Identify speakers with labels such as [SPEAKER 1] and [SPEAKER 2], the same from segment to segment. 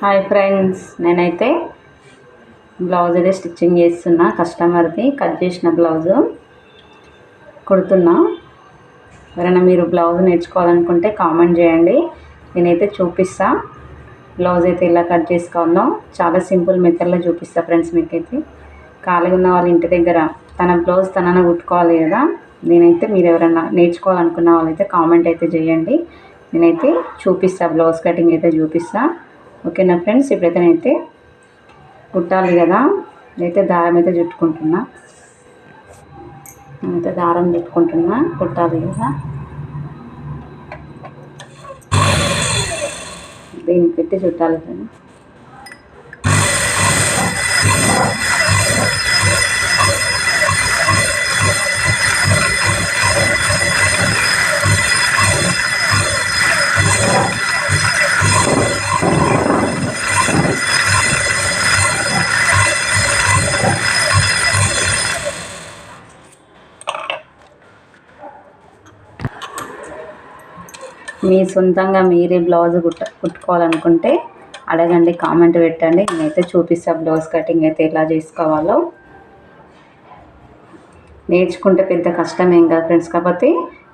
[SPEAKER 1] Hi friends, నేనైతే blouse అయితే stitching చేస్తున్నా. కస్టమర్ది కట్ చేసిన బ్లౌజు కుడుతున్నా. ఎవరైనా మీరు బ్లౌజ్ నేర్చుకోవాలనుకుంటే కామెంట్ చేయండి, నేనైతే చూపిస్తా. బ్లౌజ్ అయితే ఎలా కట్ చేసుకోవాలో చాలా సింపుల్ మెథడ్లో చూపిస్తా ఫ్రెండ్స్. మీకైతే ఖాళీగా ఉన్న వాళ్ళ ఇంటి దగ్గర తన బ్లౌజ్ తననే కుట్టుకోవాలి కదా. నేనైతే మీరు ఎవరైనా నేర్చుకోవాలనుకున్న వాళ్ళైతే కామెంట్ అయితే చేయండి, నేనైతే చూపిస్తా. బ్లౌజ్ కటింగ్ అయితే చూపిస్తా. ఓకేనా ఫ్రెండ్స్. ఇప్పుడైతే నేనైతే కుట్టాలి కదా, నేనైతే దారం అయితే చుట్టుకుంటున్నా. నేనైతే దారం చుట్టుకుంటున్నా, కుట్టాలి కదా. దీన్ని పెట్టి చుట్టాలి కదా. మీ సొంతంగా మీరే బ్లౌజ్ కుట్టుకోవాలనుకుంటే అడగండి, కామెంట్ పెట్టండి, నేనైతే చూపిస్తా బ్లౌజ్ కటింగ్ అయితే ఎలా చేసుకోవాలో. నేర్చుకుంటే పెద్ద కష్టం ఏం కాదు ఫ్రెండ్స్, కాకపోతే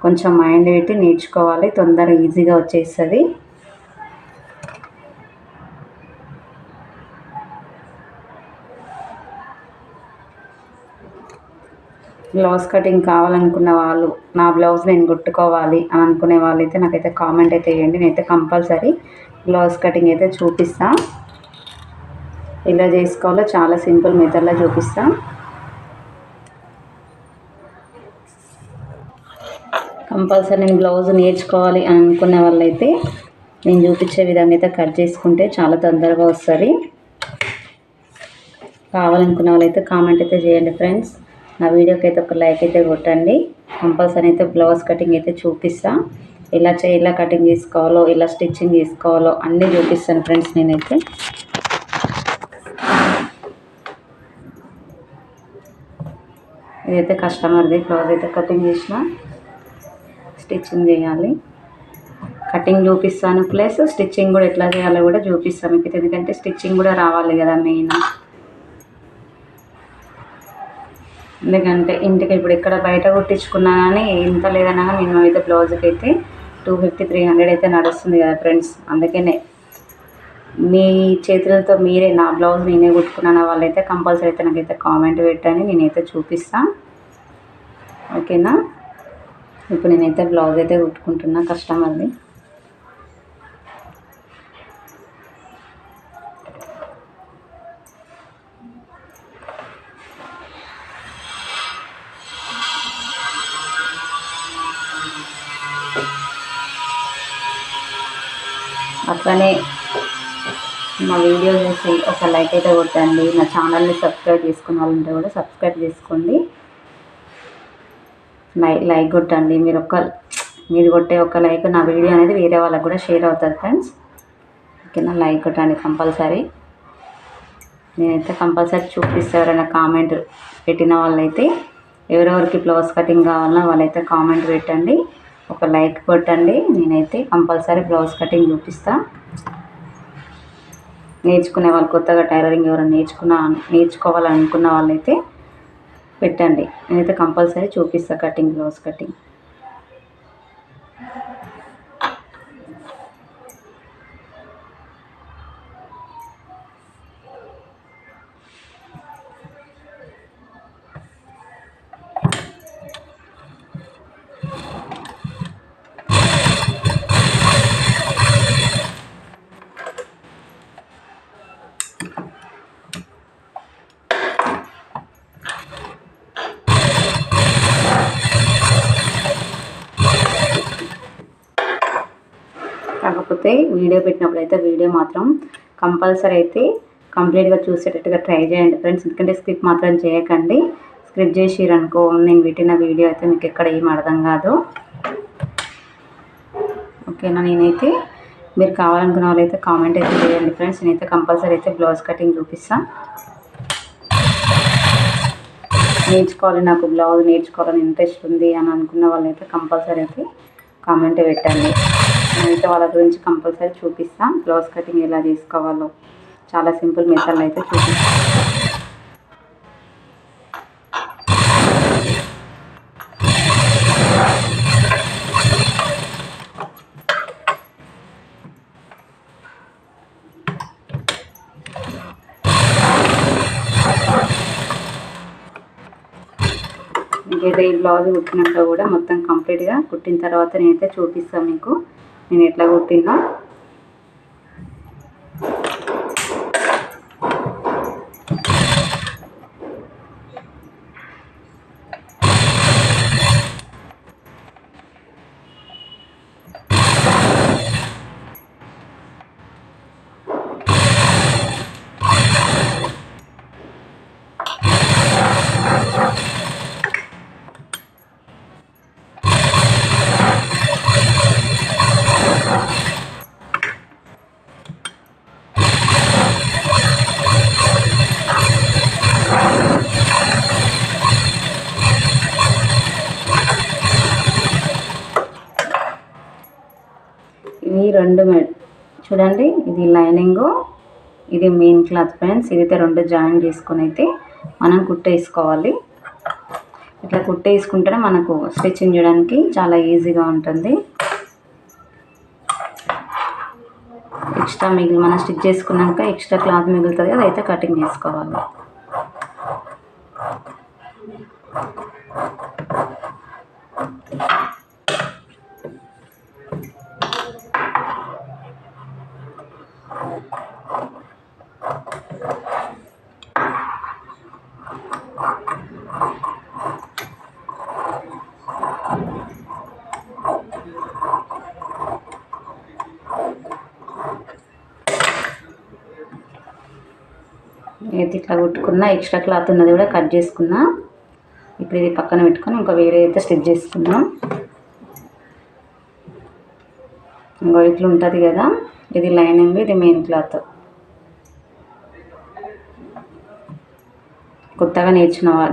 [SPEAKER 1] కొంచెం మైండ్ పెట్టి నేర్చుకోవాలి, తొందరగా ఈజీగా వచ్చేస్తుంది. బ్లౌజ్ కటింగ్ కావాలనుకున్న వాళ్ళు, నా బ్లౌజ్ నేను కుట్టుకోవాలి అని అనుకునే వాళ్ళైతే నాకైతే కామెంట్ అయితే వేయండి. నేనైతే కంపల్సరీ బ్లౌజ్ కటింగ్ అయితే చూపిస్తా. ఇలా చేసుకోవాలో చాలా సింపుల్ మెథడ్లో చూపిస్తా. కంపల్సరీ నేను బ్లౌజ్ నేర్చుకోవాలి అని అనుకునే వాళ్ళైతే నేను చూపించే విధంగా అయితే కట్ చేసుకుంటే చాలా తొందరగా వస్తుంది. కావాలనుకున్న వాళ్ళైతే కామెంట్ అయితే చేయండి ఫ్రెండ్స్. నా వీడియోకి అయితే ఒక లైక్ అయితే కొట్టండి. కంపల్సరీ అయితే బ్లౌజ్ కటింగ్ అయితే చూపిస్తా. ఎలా కటింగ్ చేసుకోవాలో, ఎలా స్టిచ్చింగ్ చేసుకోవాలో అన్నీ చూపిస్తాను ఫ్రెండ్స్. నేనైతే ఇదైతే కస్టమర్ది బ్లౌజ్ అయితే కటింగ్ చేసిన, స్టిచ్చింగ్ చేయాలి. కటింగ్ చూపిస్తాను, ప్లస్ స్టిచ్చింగ్ కూడా ఎట్లా చేయాలో కూడా చూపిస్తాను మీకు. ఎందుకంటే స్టిచ్చింగ్ కూడా రావాలి కదా మెయిన్. ఎందుకంటే ఇంటికి ఇప్పుడు ఇక్కడ బయట కుట్టించుకున్నా కానీ ఇంత లేదన్నా కానీ మినిమం అయితే బ్లౌజ్కి అయితే 250-300 అయితే నడుస్తుంది కదా ఫ్రెండ్స్. అందుకనే మీ చేతులతో మీరే నా బ్లౌజ్ నేనే కుట్టుకున్నాను వాళ్ళైతే కంపల్సరీ అయితే నాకైతే కామెంట్ పెట్టండి, నేనైతే చూపిస్తాను. ఓకేనా. ఇప్పుడు నేనైతే బ్లౌజ్ అయితే కుట్టుకుంటున్నా కస్టమర్ది. అట్లనే మా వీడియో చూసి ఒక లైక్ అయితే కొట్టండి. నా ఛానల్ని సబ్స్క్రైబ్ చేసుకున్న వాళ్ళు ఉంటే కూడా సబ్స్క్రైబ్ చేసుకోండి. లైక్ కొట్టండి. మీరు కొట్టే ఒక లైక్ నా వీడియో అనేది వేరే వాళ్ళకి కూడా షేర్ అవుతుంది ఫ్రెండ్స్. ఓకేనా. లైక్ కొట్టండి కంపల్సరీ. నేనైతే కంపల్సరీ చూపిస్తే ఎవరైనా కామెంట్ పెట్టిన వాళ్ళైతే ఎవరెవరికి బ్లౌజ్ కటింగ్ కావాలన్నా వాళ్ళైతే కామెంట్ పెట్టండి, ఒక లైక్ కొట్టండి. నేనైతే కంపల్సరీ బ్లౌజ్ కటింగ్ చూపిస్తా. నేర్చుకునే వాళ్ళు, కొత్తగా టైలరింగ్ ఎవరైనా నేర్చుకోవాలనుకున్న వాళ్ళైతే పెట్టండి, నేనైతే కంపల్సరీ చూపిస్తా కటింగ్, బ్లౌజ్ కటింగ్. కాకపోతే వీడియో పెట్టినప్పుడు అయితే వీడియో మాత్రం కంపల్సరీ అయితే కంప్లీట్గా చూసేటట్టుగా ట్రై చేయండి ఫ్రెండ్స్. ఎందుకంటే స్కిప్ మాత్రం చేయకండి. స్కిప్ చేసిరనుకో నేను పెట్టిన వీడియో అయితే మీకు ఎక్కడ ఏం అర్థం కాదు. ఓకేనా. నేనైతే మీరు కావాలనుకున్న వాళ్ళైతే కామెంట్ అయితే చేయండి ఫ్రెండ్స్. నేనైతే కంపల్సరీ అయితే బ్లౌజ్ కటింగ్ చూపిస్తాను. నాకు బ్లౌజ్ నేర్చుకోవాలని ఇంట్రెస్ట్ ఉంది అని అనుకున్న వాళ్ళైతే కంపల్సరీ అయితే కామెంట్ పెట్టండి. నేనైతే వాళ్ళ గురించి కంపల్సరీ చూపిస్తాను. బ్లౌజ్ కటింగ్ ఎలా చేసుకోవాలో చాలా సింపుల్ మెథడ్లో అయితే చూపిస్తాను. ఇంకైతే ఈ బ్లౌజ్ కుట్టినాక కూడా మొత్తం కంప్లీట్గా కుట్టిన తర్వాత నేనైతే చూపిస్తాను మీకు నేను ఎట్లా కుట్టినా. ఇవి రెండు చూడండి, ఇది లైనింగు, ఇది మెయిన్ క్లాత్ ఫ్రెండ్స్. ఇదైతే రెండు జాయిన్ చేసుకొని అయితే మనం కుట్టేసుకోవాలి. ఇట్లా కుట్టేసుకుంటేనే మనకు స్టిచ్చింగ్ చేయడానికి చాలా ఈజీగా ఉంటుంది. ఎక్స్ట్రా మనం స్టిచ్ చేసుకున్నాక ఎక్స్ట్రా క్లాత్ మిగులుతుంది, అదైతే కటింగ్ చేసుకోవాలి. అయితే ఇట్లా కుట్టుకున్న ఎక్స్ట్రా క్లాత్ ఉన్నది కూడా కట్ చేసుకున్నా. ఇప్పుడు ఇది పక్కన పెట్టుకొని ఇంకా వేరే అయితే స్టిచ్ చేసుకున్నాం. ఇంకో ఇట్లా ఉంటుంది కదా, ఇది లైనింగ్, ఇది మెయిన్ క్లాత్. కొత్తగా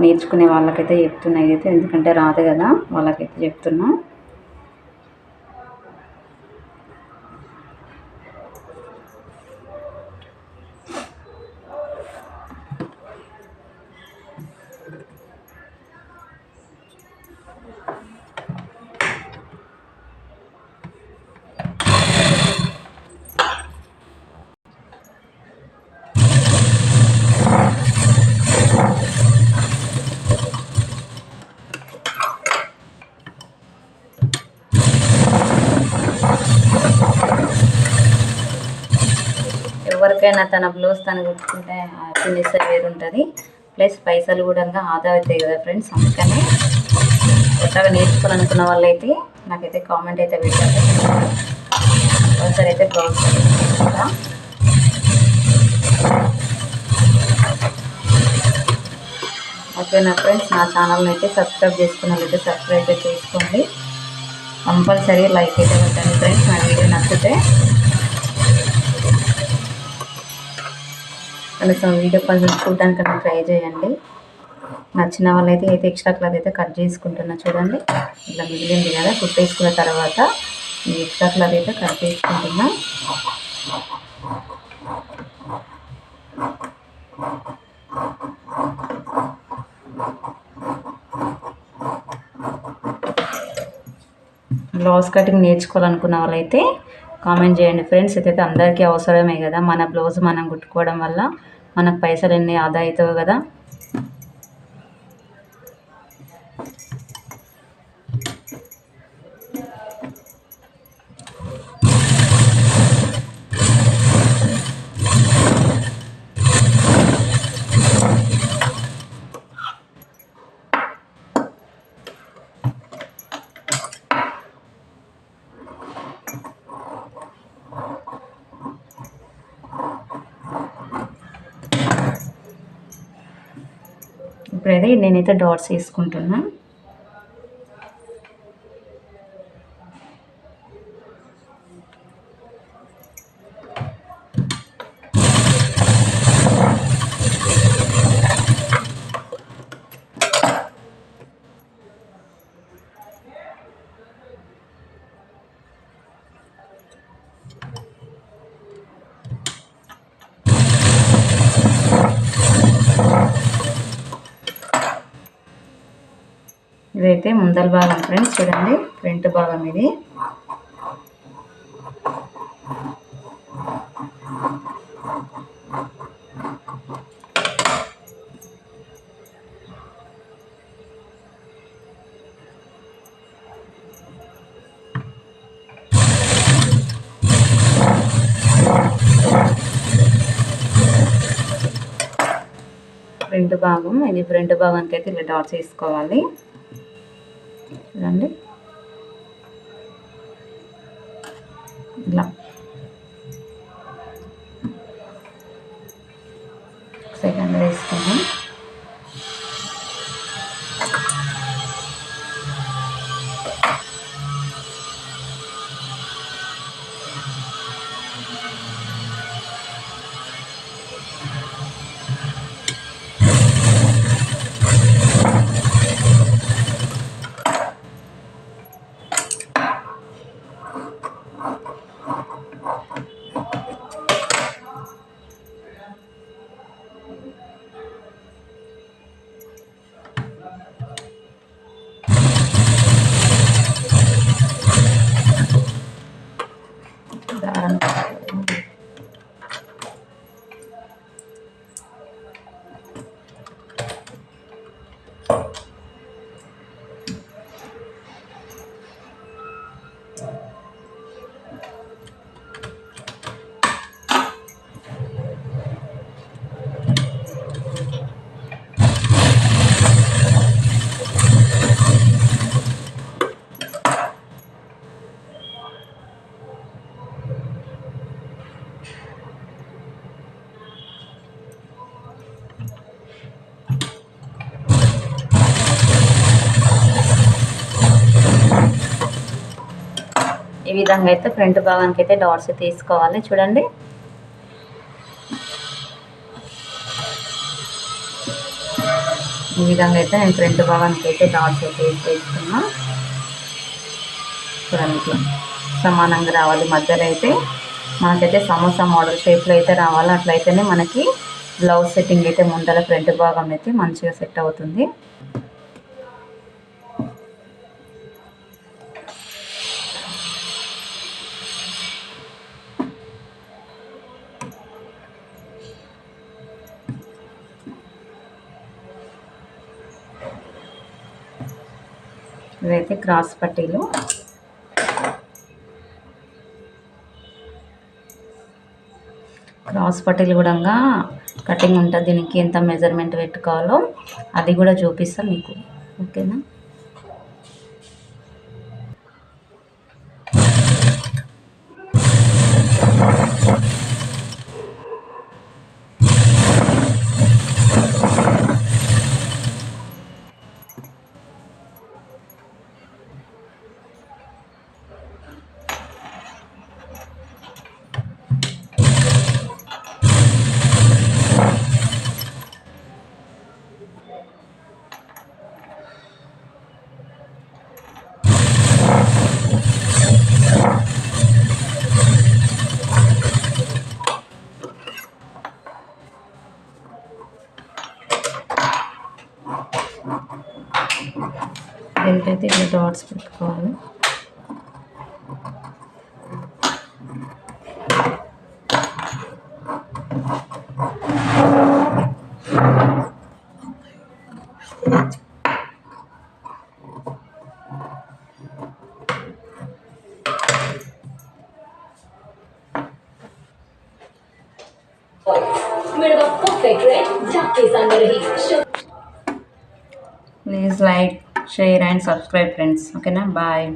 [SPEAKER 1] నేర్చుకునే వాళ్ళకైతే చెప్తున్నా ఇదైతే, ఎందుకంటే రాదు కదా వాళ్ళకైతే చెప్తున్నా. ఎవరికైనా తన బ్లౌజ్ తను కుట్టుకుంటే హ్యాపీనెస్ వేరు ఉంటుంది, ప్లస్ పైసలు కూడా ఆదా అవుతాయి కదా ఫ్రెండ్స్. అందుకని కొత్తగా నేర్చుకోవాలనుకున్న వాళ్ళైతే నాకైతే కామెంట్ అయితే పెట్టాలి. ఒకసారి అయితే బ్లౌజ్ నేర్చుకుంటా. ఓకేనా ఫ్రెండ్స్, నా ఛానల్ని అయితే సబ్స్క్రైబ్ చేసుకున్న వాళ్ళైతే సబ్స్క్రైబ్ అయితే చేసుకోండి. కంపల్సరీ లైక్ అయితే పెట్టండి ఫ్రెండ్స్. నా వీడియో నచ్చితే కనీసం వీడియో కొంచెం చూడడానికి ట్రై చేయండి. నచ్చిన వాళ్ళైతే ఎక్స్ట్రా క్లాత్ అయితే కట్ చేసుకుంటున్నా. చూడండి, ఇలా మిగిలింది కదా, కుట్టేసుకున్న తర్వాత ఈ ఎక్స్ట్రా క్లాత్ అయితే కట్ చేసుకుంటున్నా. బ్లౌజ్ కటింగ్ నేర్చుకోవాలనుకున్న వాళ్ళైతే కామెంట్ చేయండి ఫ్రెండ్స్. అయితే అందరికీ అవసరమే కదా, మన బ్లౌజ్ మనం కుట్టుకోవడం వల్ల మనకు పైసలు ఎన్ని ఆదా అవుతావు కదా. ఇప్పుడైతే నేనైతే డాట్స్ వేసుకుంటున్నా. ఇదైతే ముందల భాగం ఫ్రెండ్స్, చూడండి ఫ్రంట్ భాగం ఇది. ఫ్రంట్ భాగం ఇది. ఫ్రంట్ భాగానికి అయితే ఇలా డాట్స్ వేసుకోవాలి. చూడండి ఇలా సెకండ్ వేసుకున్నాం. ఈ విధంగా అయితే ఫ్రంట్ భాగానికి అయితే డాట్స్ తీసుకోవాలి. చూడండి ఈ విధంగా అయితే నేను ఫ్రంట్ భాగానికి అయితే డాట్స్ అయితే వేసుకున్నా. చూడండి ఇట్లా సమానంగా రావాలి. మధ్యలో అయితే మనకైతే సమోసా మోడల్ షేప్లో అయితే రావాలి. అట్లయితేనే మనకి బ్లౌజ్ సెట్టింగ్ అయితే ముందర ఫ్రంట్ భాగం అయితే మంచిగా సెట్ అవుతుంది. ఇవైతే క్రాస్ పట్టీలు. క్రాస్ పట్టీలు కూడా కటింగ్ ఉంటుంది. దీనికి ఎంత మెజర్మెంట్ పెట్టుకోవాలో అది కూడా చూపిస్తాను మీకు. ఓకేనా? దీనికైతే ఇలా డాట్స్ పెట్టుకోవాలి. Please like, share and subscribe friends. Okay na? Bye.